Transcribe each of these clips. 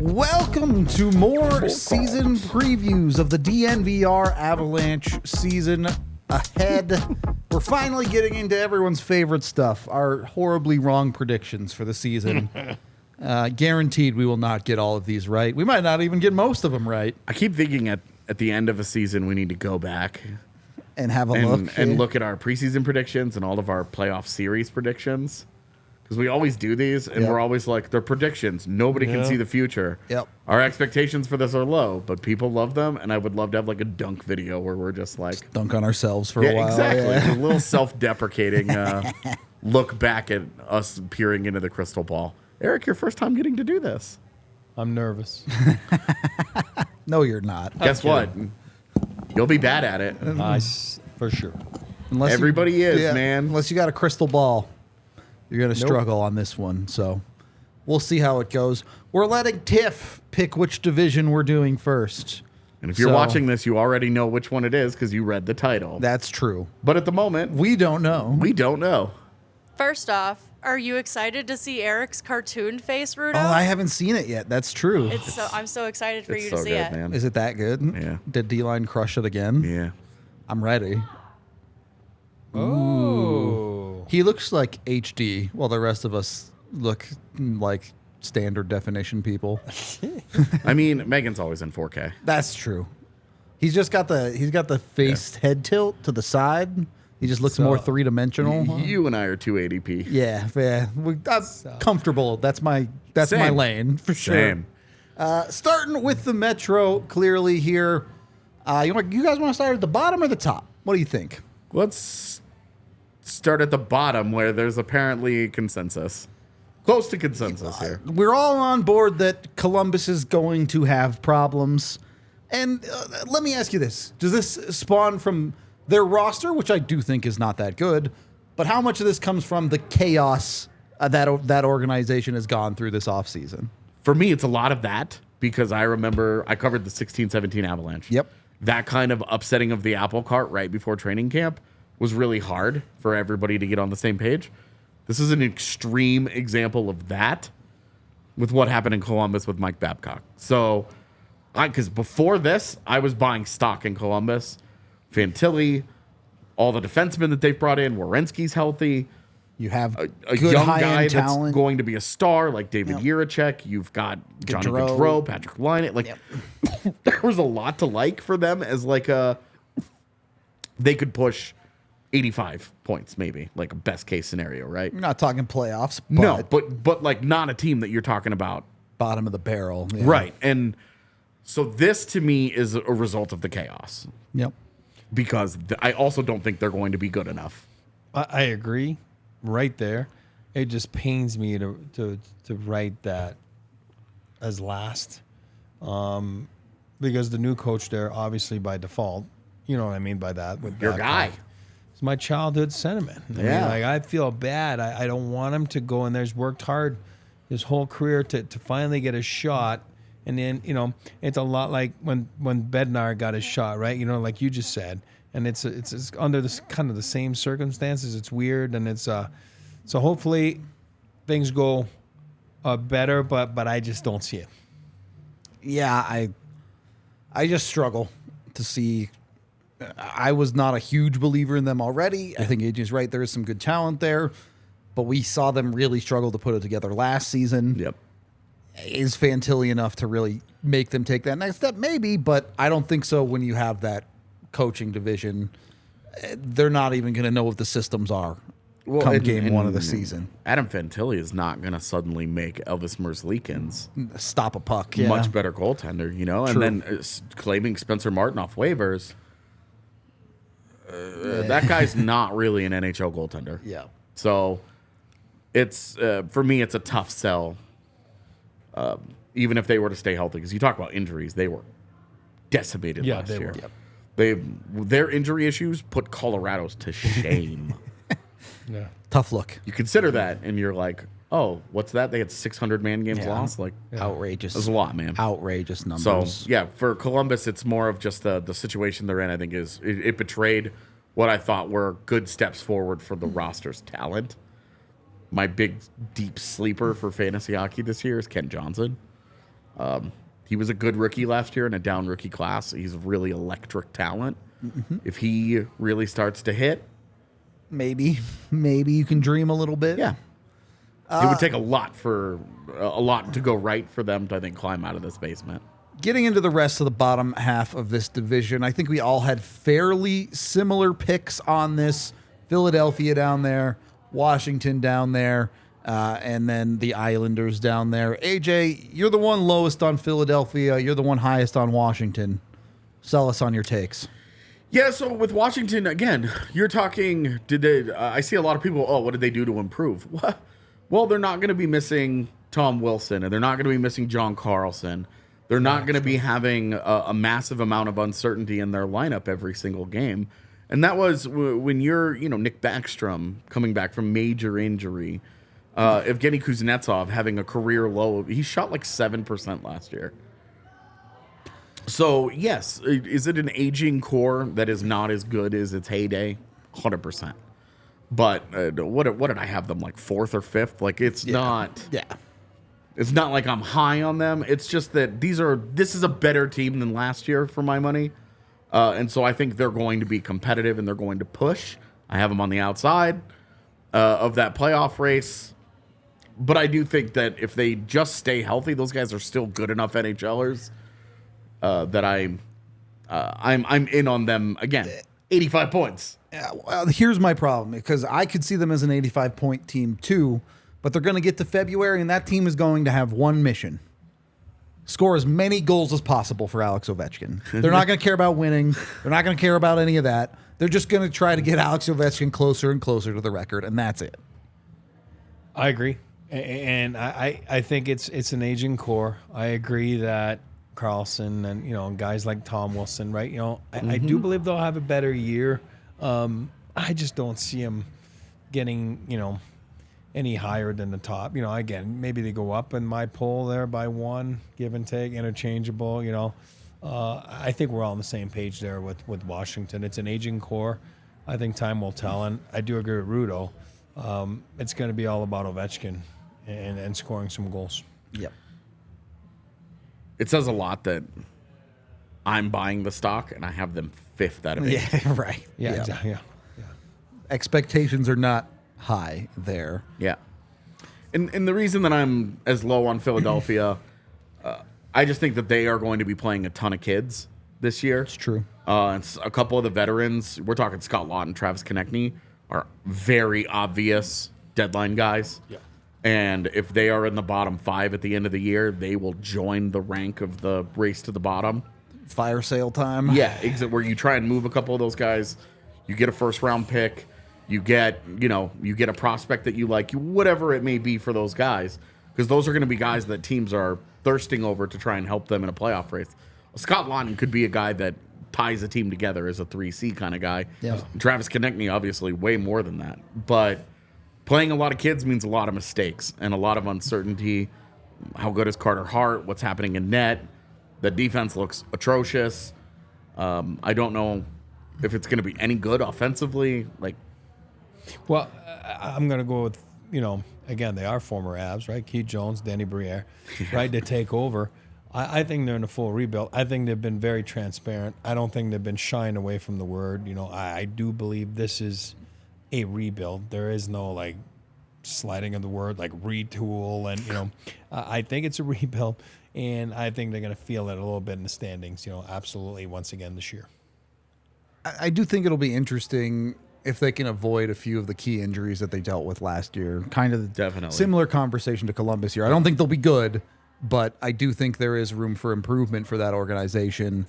Welcome to more season previews of the DNVR Avalanche season ahead. We're finally getting into everyone's favorite stuff, our horribly wrong predictions for the season. Guaranteed we will not get all of these right. We might not even get most of them right. I keep thinking at the end of a season we need to go back and have a look. And look at our preseason predictions and all of our playoff series predictions. Because we always do these, and we're always like, they're predictions. Nobody can see the future. Yep. Our expectations for this are low, but people love them, and I would love to have like a dunk video where we're just like... dunk on ourselves for a while. Exactly. Yeah. A little self-deprecating look back at us peering into the crystal ball. Eric, your first time getting to do this. I'm nervous. No, you're not. Guess what? You'll be bad at it. For sure. Unless Everybody is, man. Unless you got a crystal ball. You're going to struggle on this one, so we'll see how it goes. We're letting Tiff pick which division we're doing first. And if you're watching this, you already know which one it is because you read the title. That's true. But at the moment, we don't know. We don't know. First off, are you excited to see Eric's cartoon face, Rudo? Oh, I haven't seen it yet. That's true. I'm so excited for you to see good, it. Man. Is it that good? Yeah. Did D-Line crush it again? Yeah. I'm ready. Oh. He looks like HD, while the rest of us look like standard definition people. I mean, Megan's always in 4K. That's true. He's got the face head tilt to the side. He just looks more three-dimensional. You and I are 280p. Yeah. That's comfortable. That's my lane for sure. Same. Starting with the Metro, clearly here. You guys want to start at the bottom or the top? What do you think? Let's start at the bottom where there's apparently consensus. Close to consensus here. We're all on board that Columbus is going to have problems. And let me ask you this. Does this spawn from their roster, which I do think is not that good, but how much of this comes from the chaos that organization has gone through this offseason? For me, it's a lot of that because I remember I covered the 16-17 Avalanche. Yep. That kind of upsetting of the apple cart right before training camp was really hard for everybody to get on the same page. This is an extreme example of that with what happened in Columbus with Mike Babcock. So, because before this, I was buying stock in Columbus. Fantilli, all the defensemen that they've brought in, Werenski's healthy. You have a good young guy talent. that's going to be a star like David Jiricek. You've got Johnny Gaudreau, Patrick Laine. Like, there was a lot to like for them as like they could push 85 points, maybe, like a best case scenario, right? You're not talking playoffs. No, but like not a team that you're talking about. Bottom of the barrel. Yeah. Right. And so this to me is a result of the chaos. Yep. Because I also don't think they're going to be good enough. I agree. Right there. It just pains me to write that as last. Because the new coach there, obviously by default, you know what I mean by that. With your guy. It's my childhood sentiment. I mean, like, I feel bad. I don't want him to go in there. He's worked hard his whole career to finally get a shot. And then, it's a lot like when Bednar got his shot, right? Like you just said. And it's under this kind of the same circumstances. It's weird, and it's so hopefully things go better, but I just don't see it. Yeah, I just struggle to see. I was not a huge believer in them already. I think AJ's right. There is some good talent there, but we saw them really struggle to put it together last season. Yep. Is Fantilli enough to really make them take that next step? Maybe, but I don't think so when you have that coaching division. They're not even going to know what the systems are come game one of the season. Adam Fantilli is not going to suddenly make Elvis Merzlikins stop a puck. Much better goaltender, and then claiming Spencer Martin off waivers. That guy's not really an NHL goaltender. Yeah. So it's for me, it's a tough sell. Even if they were to stay healthy, because you talk about injuries, they were decimated last year. Yep. Their injury issues put Colorado's to shame. Yeah. Tough look. You consider that, and you're like, oh, what's that? They had 600 man games lost. Like outrageous. That's a lot, man. Outrageous numbers. So yeah, for Columbus, it's more of just the situation they're in. I think it betrayed what I thought were good steps forward for the roster's talent. my big deep sleeper for fantasy hockey this year is Kent Johnson. He was a good rookie last year in a down rookie class. He's a really electric talent. Mm-hmm. If he really starts to hit, maybe you can dream a little bit. Yeah. It would take a lot to go right for them to, I think, climb out of this basement. Getting into the rest of the bottom half of this division, I think we all had fairly similar picks on this. Philadelphia down there, Washington down there, and then the Islanders down there. AJ, you're the one lowest on Philadelphia. You're the one highest on Washington. Sell us on your takes. Yeah, so with Washington, again, you're talking, I see a lot of people, what did they do to improve? Well, they're not going to be missing Tom Wilson, and they're not going to be missing John Carlson. They're not going to be having a massive amount of uncertainty in their lineup every single game. And that was when you're, Nick Backstrom coming back from major injury, Evgeny Kuznetsov having a career low. He shot like 7% last year. So, yes, is it an aging core that is not as good as its heyday? 100%. But what did I have them, like 4th or 5th? Like, it's not... Yeah. It's not like I'm high on them. It's just that this is a better team than last year for my money. And so I think they're going to be competitive and they're going to push. I have them on the outside of that playoff race. But I do think that if they just stay healthy, those guys are still good enough NHLers that I'm in on them again. 85 points. Yeah, well, here's my problem, because I could see them as an 85-point team too, but they're going to get to February, and that team is going to have one mission. Score as many goals as possible for Alex Ovechkin. They're not going to care about winning. They're not going to care about any of that. They're just going to try to get Alex Ovechkin closer and closer to the record, and that's it. I agree. And I think it's an aging core. I agree that Carlson and guys like Tom Wilson, right? I do believe they'll have a better year. I just don't see them getting any higher than the top. Again, maybe they go up in my poll there by one, give and take, interchangeable. I think we're all on the same page there with Washington. It's an aging core. I think time will tell, and I do agree with Rudo. It's going to be all about Ovechkin and scoring some goals. Yep. It says a lot that I'm buying the stock and I have them 5th out of 8. Yeah, right. Yeah, exactly. Yeah. Expectations are not high there. Yeah. And the reason that I'm as low on Philadelphia, I just think that they are going to be playing a ton of kids this year. It's true. And a couple of the veterans, we're talking Scott Laughton, Travis Konechny, are very obvious deadline guys. Yeah. And if they are in the bottom 5 at the end of the year, they will join the rank of the race to the bottom. Fire sale time. Yeah, where you try and move a couple of those guys, you get a 1st-round pick, you get a prospect that you like, whatever it may be for those guys, because those are going to be guys that teams are thirsting over to try and help them in a playoff race. Scott Laughton could be a guy that ties a team together as a 3C kind of guy. Yeah. Travis Konechny, obviously, way more than that. But playing a lot of kids means a lot of mistakes and a lot of uncertainty. How good is Carter Hart? What's happening in net? The defense looks atrocious. I don't know if it's going to be any good offensively. Well, I'm going to go with, again, they are former Avs, right? Keith Jones, Danny Briere, right, to take over. I think they're in a full rebuild. I think they've been very transparent. I don't think they've been shying away from the word. I do believe this is a rebuild. There is no sliding of the word like retool, and I think it's a rebuild, and I think they're going to feel it a little bit in the standings. Absolutely once again this year. I do think it'll be interesting if they can avoid a few of the key injuries that they dealt with last year. Kind of Definitely. Similar conversation to Columbus here. I don't think they'll be good, but I do think there is room for improvement for that organization.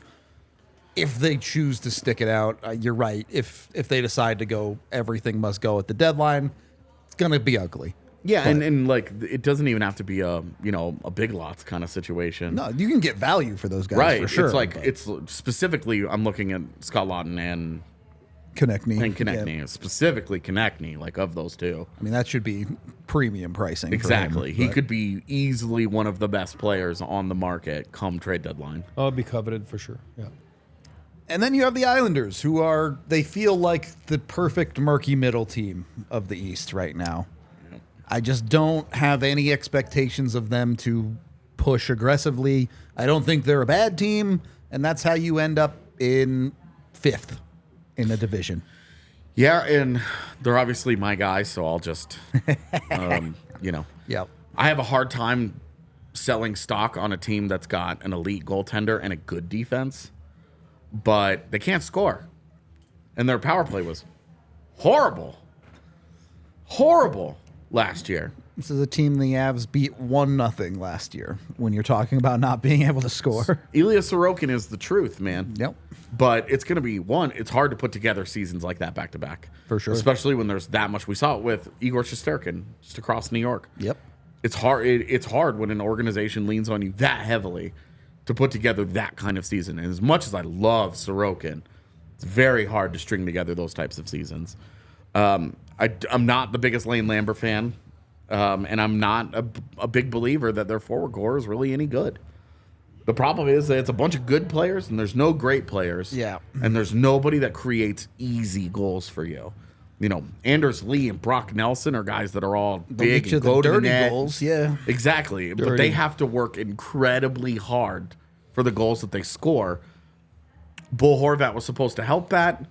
If they choose to stick it out, you're right. If they decide to go, everything must go at the deadline, it's going to be ugly. Yeah, but, and it doesn't even have to be a Big Lots kind of situation. No, you can get value for those guys, right? For sure. It's specifically, I'm looking at Scott Laughton and Konechny. Yeah. Specifically Konechny, of those two. I mean, that should be premium pricing. Exactly. For him, he could be easily one of the best players on the market come trade deadline. Oh, it'd be coveted for sure. Yeah. And then you have the Islanders, they feel like the perfect murky middle team of the East right now. I just don't have any expectations of them to push aggressively. I don't think they're a bad team, and that's how you end up in 5th in the division. Yeah, and they're obviously my guys, so I'll just, Yep. I have a hard time selling stock on a team that's got an elite goaltender and a good defense, but they can't score. And their power play was horrible last year. This is a team the Avs beat 1-0 last year when you're talking about not being able to score. Ilya Sorokin is the truth, man. Yep. But it's going to be it's hard to put together seasons like that back to back. For sure. Especially when there's that much. We saw it with Igor Shesterkin just across New York. Yep. It's hard. It's hard when an organization leans on you that heavily to put together that kind of season. And as much as I love Sorokin, it's very hard to string together those types of seasons. I'm not the biggest Lane Lambert fan, and I'm not a big believer that their forward core is really any good. The problem is that it's a bunch of good players, and there's no great players. Yeah. And there's nobody that creates easy goals for you. You know, Anders Lee and Brock Nelson are guys that are all big get you and the go to the dirty net. goals, yeah. Exactly. But they have to work incredibly hard for the goals that they score. Bo Horvat was supposed to help that.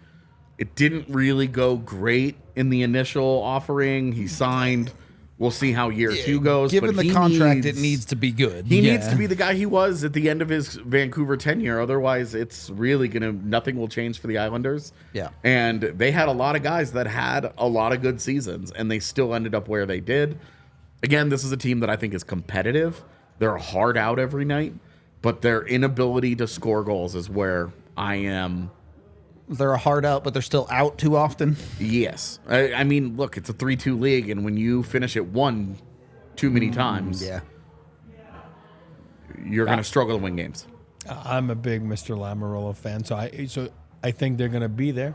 It didn't really go great in the initial offering. He signed. We'll see how year 2 goes. Given but the contract, it needs to be good. He needs to be the guy he was at the end of his Vancouver tenure. Otherwise, it's really nothing will change for the Islanders. Yeah. And they had a lot of guys that had a lot of good seasons, and they still ended up where they did. Again, this is a team that I think is competitive. They're hard out every night, but their inability to score goals is where I am. They're a hard out, but they're still out too often. Yes. I mean, look, it's a 3-2 league, and when you finish at 1 too many times, you're going to struggle to win games. I'm a big Mr. Lamoriello fan, so I think they're going to be there.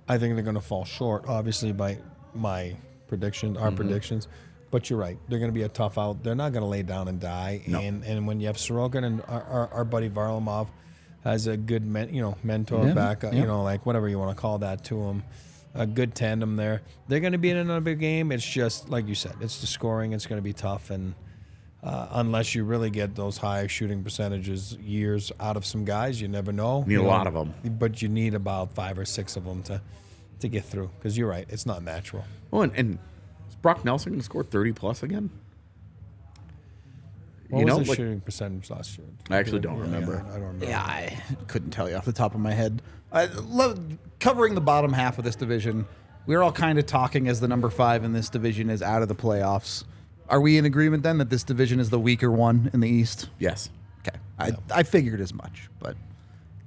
I think they're going to fall short, obviously, by my prediction, our predictions. But you're right; they're going to be a tough out. They're not going to lay down and die. No. And when you have Sorokin and our buddy Varlamov has a good mentor back, like whatever you want to call that to him, a good tandem there. They're going to be in another big game. It's just like you said, it's the scoring. It's going to be tough, and unless you really get those high shooting percentages years out of some guys, you never know. Need a lot of them, but you need about 5 or 6 of them to get through. Because you're right, it's not natural. Oh, and is Brock Nelson going to score 30+ again? What was the shooting percentage last year? I actually don't remember. I don't remember. Yeah, I couldn't tell you off the top of my head. I love covering the bottom half of this division. We're all kind of talking as the number 5 in this division is out of the playoffs. Are we in agreement then that this division is the weaker one in the East? Yes. Okay. I figured as much, but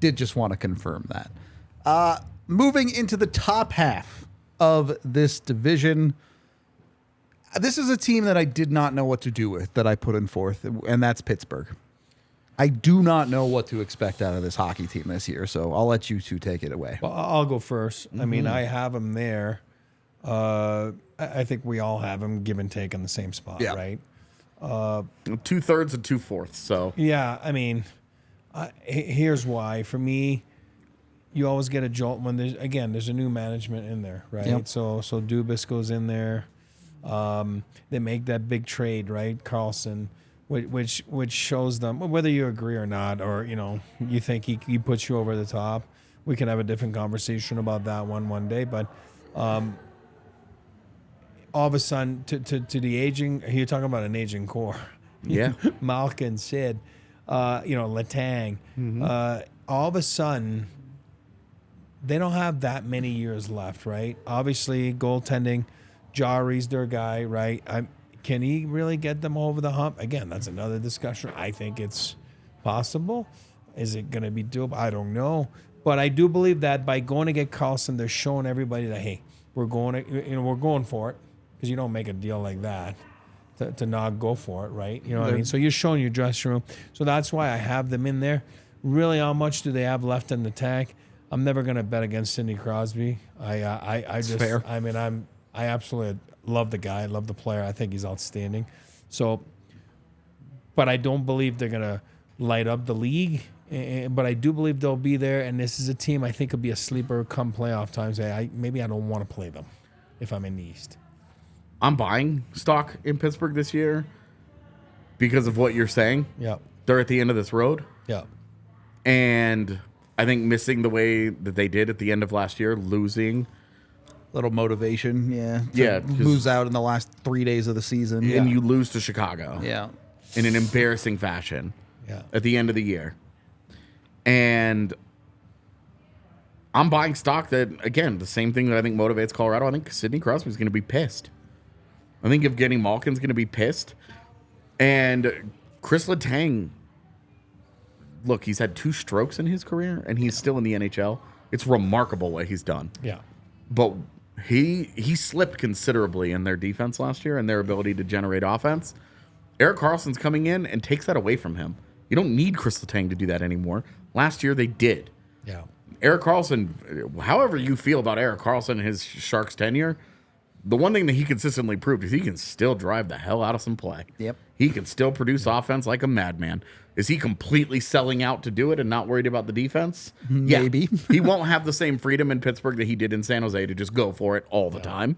did just want to confirm that. Moving into the top half of this division, this is a team that I did not know what to do with that I put in 4th, and that's Pittsburgh. I do not know what to expect out of this hockey team this year, so I'll let you two take it away. Well, I'll go first. I mean, I have them there. I think we all have them give and take on the same spot, right? 2/3 and 2/4. So yeah, I mean, here's why. For me, you always get a jolt when there's a new management in there, right? Yep. So Dubas goes in there. They make that big trade, right? Carlson, which shows them whether you agree or not, or you think he puts you over the top. We can have a different conversation about that one day, but all of a sudden, to the aging, you're talking about an aging core. Yeah. Malkin, Sid, Letang. All of a sudden, they don't have that many years left, right? Obviously, goaltending, Jari's their guy, right? Can he really get them over the hump? Again, that's another discussion. I think it's possible. Is it going to be doable? I don't know. But I do believe that by going to get Carlson, they're showing everybody that, hey, we're going for it. Because you don't make a deal like that to not go for it, right? You know what I mean? So you're showing your dressing room. So that's why I have them in there. Really, how much do they have left in the tank? I'm never going to bet against Sidney Crosby. I just, fair. I mean, I absolutely love the guy. I love the player. I think he's outstanding. So, but I don't believe they're going to light up the league. But I do believe they'll be there. And this is a team I think could be a sleeper come playoff times. Maybe I don't want to play them if I'm in the East. I'm buying stock in Pittsburgh this year because of what you're saying. Yeah. They're at the end of this road. Yeah. And I think missing the way that they did at the end of last year, losing. Little motivation, yeah. Yeah, lose out in the last 3 days of the season. And you lose to Chicago. Yeah. In an embarrassing fashion. Yeah. At the end of the year. And I'm buying stock that, again, the same thing that I think motivates Colorado. I think Sidney Crosby's going to be pissed. I think Evgeny Malkin's going to be pissed. And Chris Letang, look, he's had 2 strokes in his career, and he's still in the NHL. It's remarkable what he's done. Yeah. But he slipped considerably in their defense last year and their ability to generate offense. Erik Karlsson's coming in and takes that away from him. You don't need Chris Letang to do that anymore. Last year, they did. Yeah. Erik Karlsson, however you feel about Erik Karlsson and his Sharks tenure, the one thing that he consistently proved is he can still drive the hell out of some play. Yep. He can still produce offense like a madman. Is he completely selling out to do it and not worried about the defense? Maybe. Yeah. He won't have the same freedom in Pittsburgh that he did in San Jose to just go for it all the time.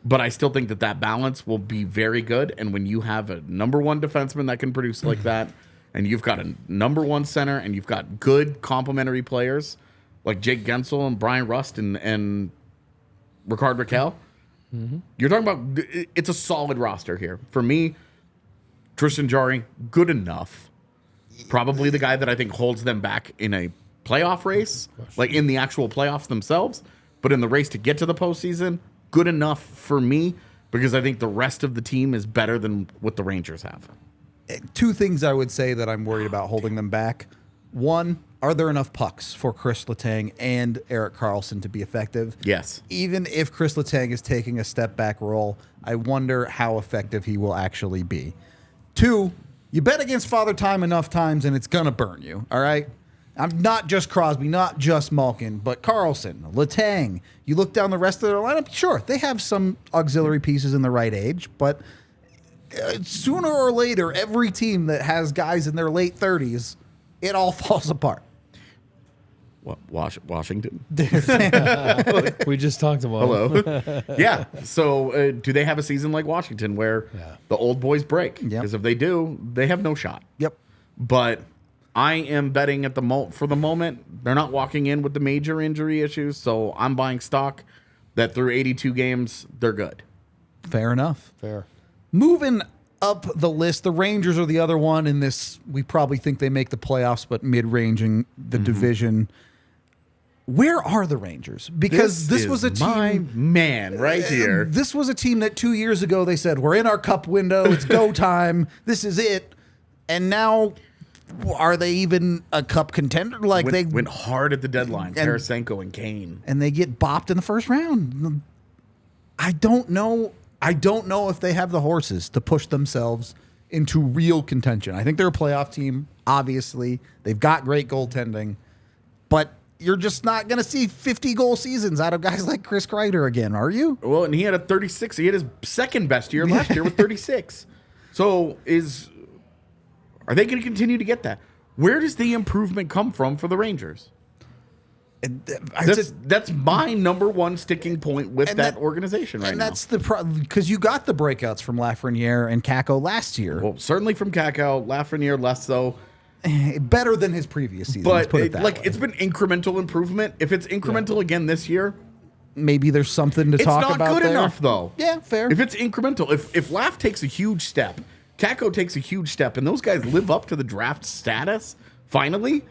But I still think that balance will be very good. And when you have a number 1 defenseman that can produce like that, and you've got a number 1 center, and you've got good complementary players like Jake Gensel and Brian Rust and Ricard Raquel, you're talking about it's a solid roster here. For me, Tristan Jarry, good enough. Probably the guy that I think holds them back in a playoff race, like in the actual playoffs themselves. But in the race to get to the postseason, good enough for me because I think the rest of the team is better than what the Rangers have. 2 things I would say that I'm worried about holding them back. 1, are there enough pucks for Chris Letang and Erik Karlsson to be effective? Yes. Even if Chris Letang is taking a step back role, I wonder how effective he will actually be. 2, you bet against Father Time enough times and it's going to burn you, all right? I'm not just Crosby, not just Malkin, but Karlsson, Letang. You look down the rest of their lineup, sure, they have some auxiliary pieces in the right age, but sooner or later, every team that has guys in their late 30s, it all falls apart. What, Washington? We just talked about Hello. Yeah. So do they have a season like Washington where the old boys break? Yep. Because if they do, they have no shot. Yep. But I am betting at for the moment, they're not walking in with the major injury issues. So I'm buying stock that through 82 games, they're good. Fair enough. Fair. Moving up the list, the Rangers are the other one in this. We probably think they make the playoffs, but mid-ranging the division. Where are the Rangers? Because this was a team. My man right here. This was a team that 2 years ago they said, we're in our cup window. It's go time. This is it. And now, are they even a cup contender? Like they went hard at the deadline. Tarasenko and Kane. And they get bopped in the first round. I don't know. I don't know if they have the horses to push themselves into real contention. I think they're a playoff team, obviously. They've got great goaltending. But you're just not going to see 50-goal seasons out of guys like Chris Kreider again, are you? Well, and he had a 36. He had his second best year last year with 36. So are they going to continue to get that? Where does the improvement come from for the Rangers? That's my number 1 sticking point with that organization right now. And that's the problem, because you got the breakouts from Lafreniere and Kakko last year. Well, certainly from Kakko, Lafreniere less so. Better than his previous season. But put it that way. it's been incremental improvement. If it's incremental again this year, maybe there's something to talk about. It's not good there. enough, though. Yeah, fair. If it's incremental, if Laf takes a huge step, Kakko takes a huge step, and those guys live up to the draft status, finally,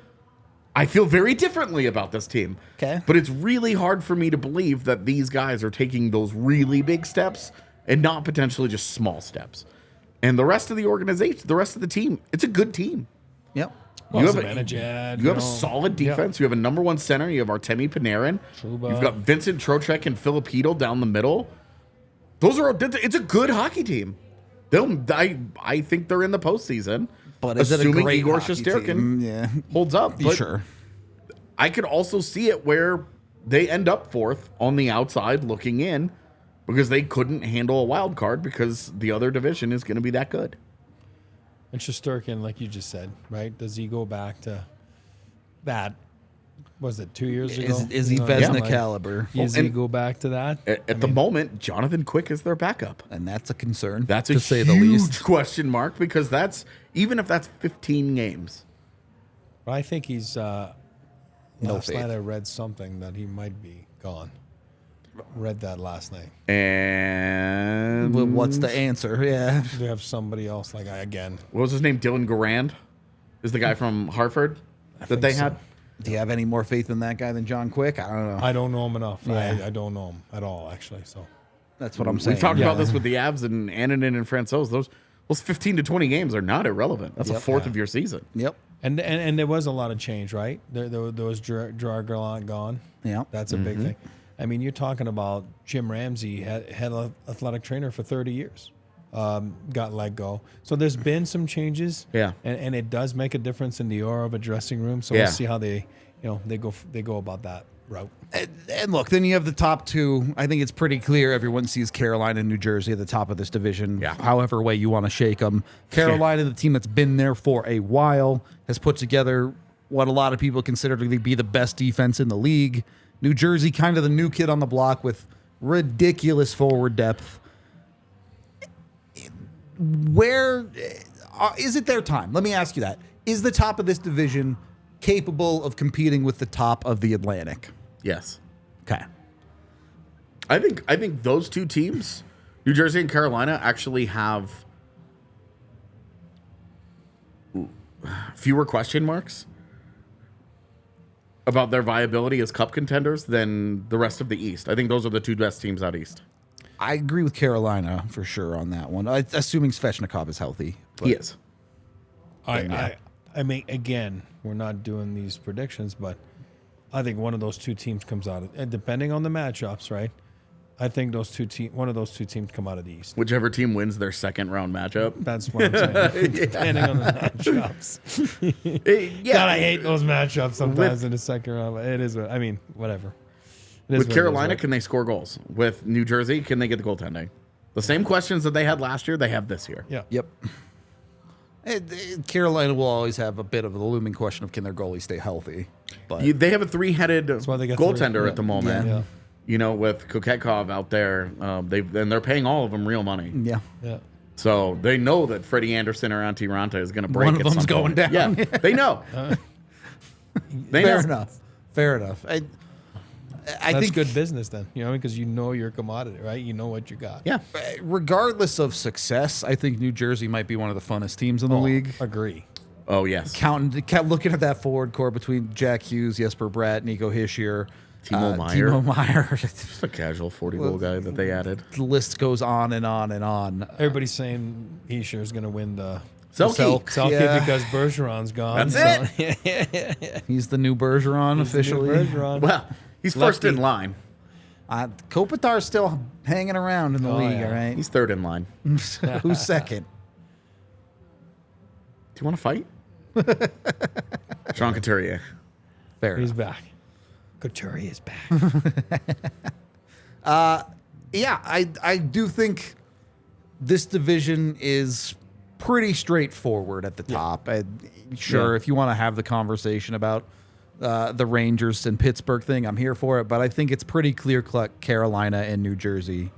I feel very differently about this team. Okay. But it's really hard for me to believe that these guys are taking those really big steps and not potentially just small steps. And the rest of the organization, the rest of the team, it's a good team. Yep. Well, You have Zibanejad, a solid defense. You have a number 1 center. You have Artemi Panarin. Trouba. You've got Vincent Trocheck and Filipino down the middle. It's a good hockey team. I think they're in the postseason. But is it a assuming great Igor hockey Shesterkin team? holds up. But Sure. I could also see it where they end up 4th on the outside looking in because they couldn't handle a wild card because the other division is going to be that good. And Shesterkin, like you just said, right? Does he go back to that Was it 2 years ago? Is he You know what I mean? Vezina Like, caliber? Does and- he go back to that? At the moment, Jonathan Quick is their backup. And that's a concern. That's a to say huge the least. question mark because that's even if that's 15 games. But I think he's. No Last faith. night I read something that he might be gone. Read that last night. And Well, what's the answer? Yeah. They have somebody else again. what was his name? Dylan Garand is the guy from Hartford that they think so. had. Do you have any more faith in that guy than John Quick? I don't know. I don't know him enough. Yeah. I don't know him at all, actually. So That's what I'm saying. We talked Yeah. about this with the Avs and Annunen and Francouz. Those 15 to 20 games are not irrelevant. That's a Yep. fourth of your season. Yep. and there was a lot of change, right? There was Gerard Gallant gone. Yeah. That's a big thing. I mean, you're talking about Jim Ramsey had an athletic trainer for 30 years. Got let go. So there's been some changes. Yeah. And it does make a difference in the aura of a dressing room. So Yeah. we'll see how they go about that route. And look, then you have the top two. I think it's pretty clear everyone sees Carolina and New Jersey at the top of this division. Yeah. However way you want to shake them. Carolina, the team that's been there for a while, has put together what a lot of people consider to be the best defense in the league. New Jersey, kind of the new kid on the block with ridiculous forward depth. Where is it their time? Let me ask you that. Is the top of this division capable of competing with the top of the Atlantic? Yes. Okay. I think those two teams, New Jersey and Carolina, actually have fewer question marks about their viability as cup contenders than the rest of the East. I think those are the two best teams out East. I agree with Carolina for sure on that one. Assuming Svechnikov is healthy. He is. I mean, again, we're not doing these predictions, but I think one of those two teams comes out, and depending on the matchups, right? I think one of those two teams come out of the East. Whichever team wins their second round matchup. That's what I'm saying. Depending on the matchups. Yeah. God, I hate those matchups sometimes in the second round. But it is. I mean, whatever. It is With what it is, Carolina, right? can they score goals? With New Jersey, can they get the goaltending? The same questions that they had last year, they have this year. Yeah. Yep. Carolina will always have a bit of the looming question of can their goalie stay healthy. But They have a three-headed why they got goaltender three. at the moment. Yeah. You know, with Koketkov out there, they're paying all of them real money. yeah. Yeah. So they know that Freddie Anderson or Antti Ranta is going to break. One of at them's some going point. down. Yeah, they know. They Fair know. enough. Fair enough. I That's think good business then, because you know your commodity, right? You know what you got. Yeah, regardless of success, I think New Jersey might be one of the funnest teams in the league. Agree. oh yes. Looking at that forward core between Jack Hughes, Jesper Bratt, Nico Hischier, Timo Meier. Timo Meyer. Just a casual 40-goal guy that they added. The list goes on and on and on. Everybody's saying Hischier is going to win the Selke. Selke Yeah. because Bergeron's gone. That's it. He's the new Bergeron officially. Bergeron. Well, he's first Lefty. in line. Kopitar's still hanging around in the league, yeah. all right? He's third in line. Do Who's second? you want to fight? Sean Couturier. Fair He's enough. back. Couturier is back. Yeah, I do think this division is pretty straightforward at the top. Sure, if you want to have the conversation about the Rangers and Pittsburgh thing, I'm here for it. But I think it's pretty clear-cut Carolina and New Jersey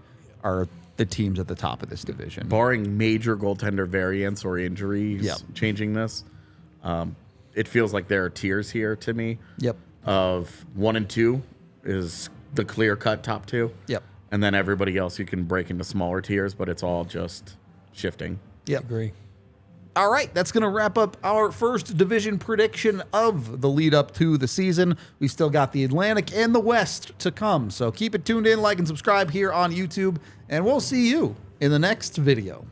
are the teams at the top of this division. Barring major goaltender variants or injuries Yep. changing this, it feels like there are tiers here to me. Yep. Of 1 and 2 is the clear-cut top two. Yep. And then everybody else you can break into smaller tiers, but it's all just shifting. Yep. Agree. All right, that's going to wrap up our first division prediction of the lead up to the season. We still got the Atlantic and the West to come. So keep it tuned in, like and subscribe here on YouTube, and we'll see you in the next video.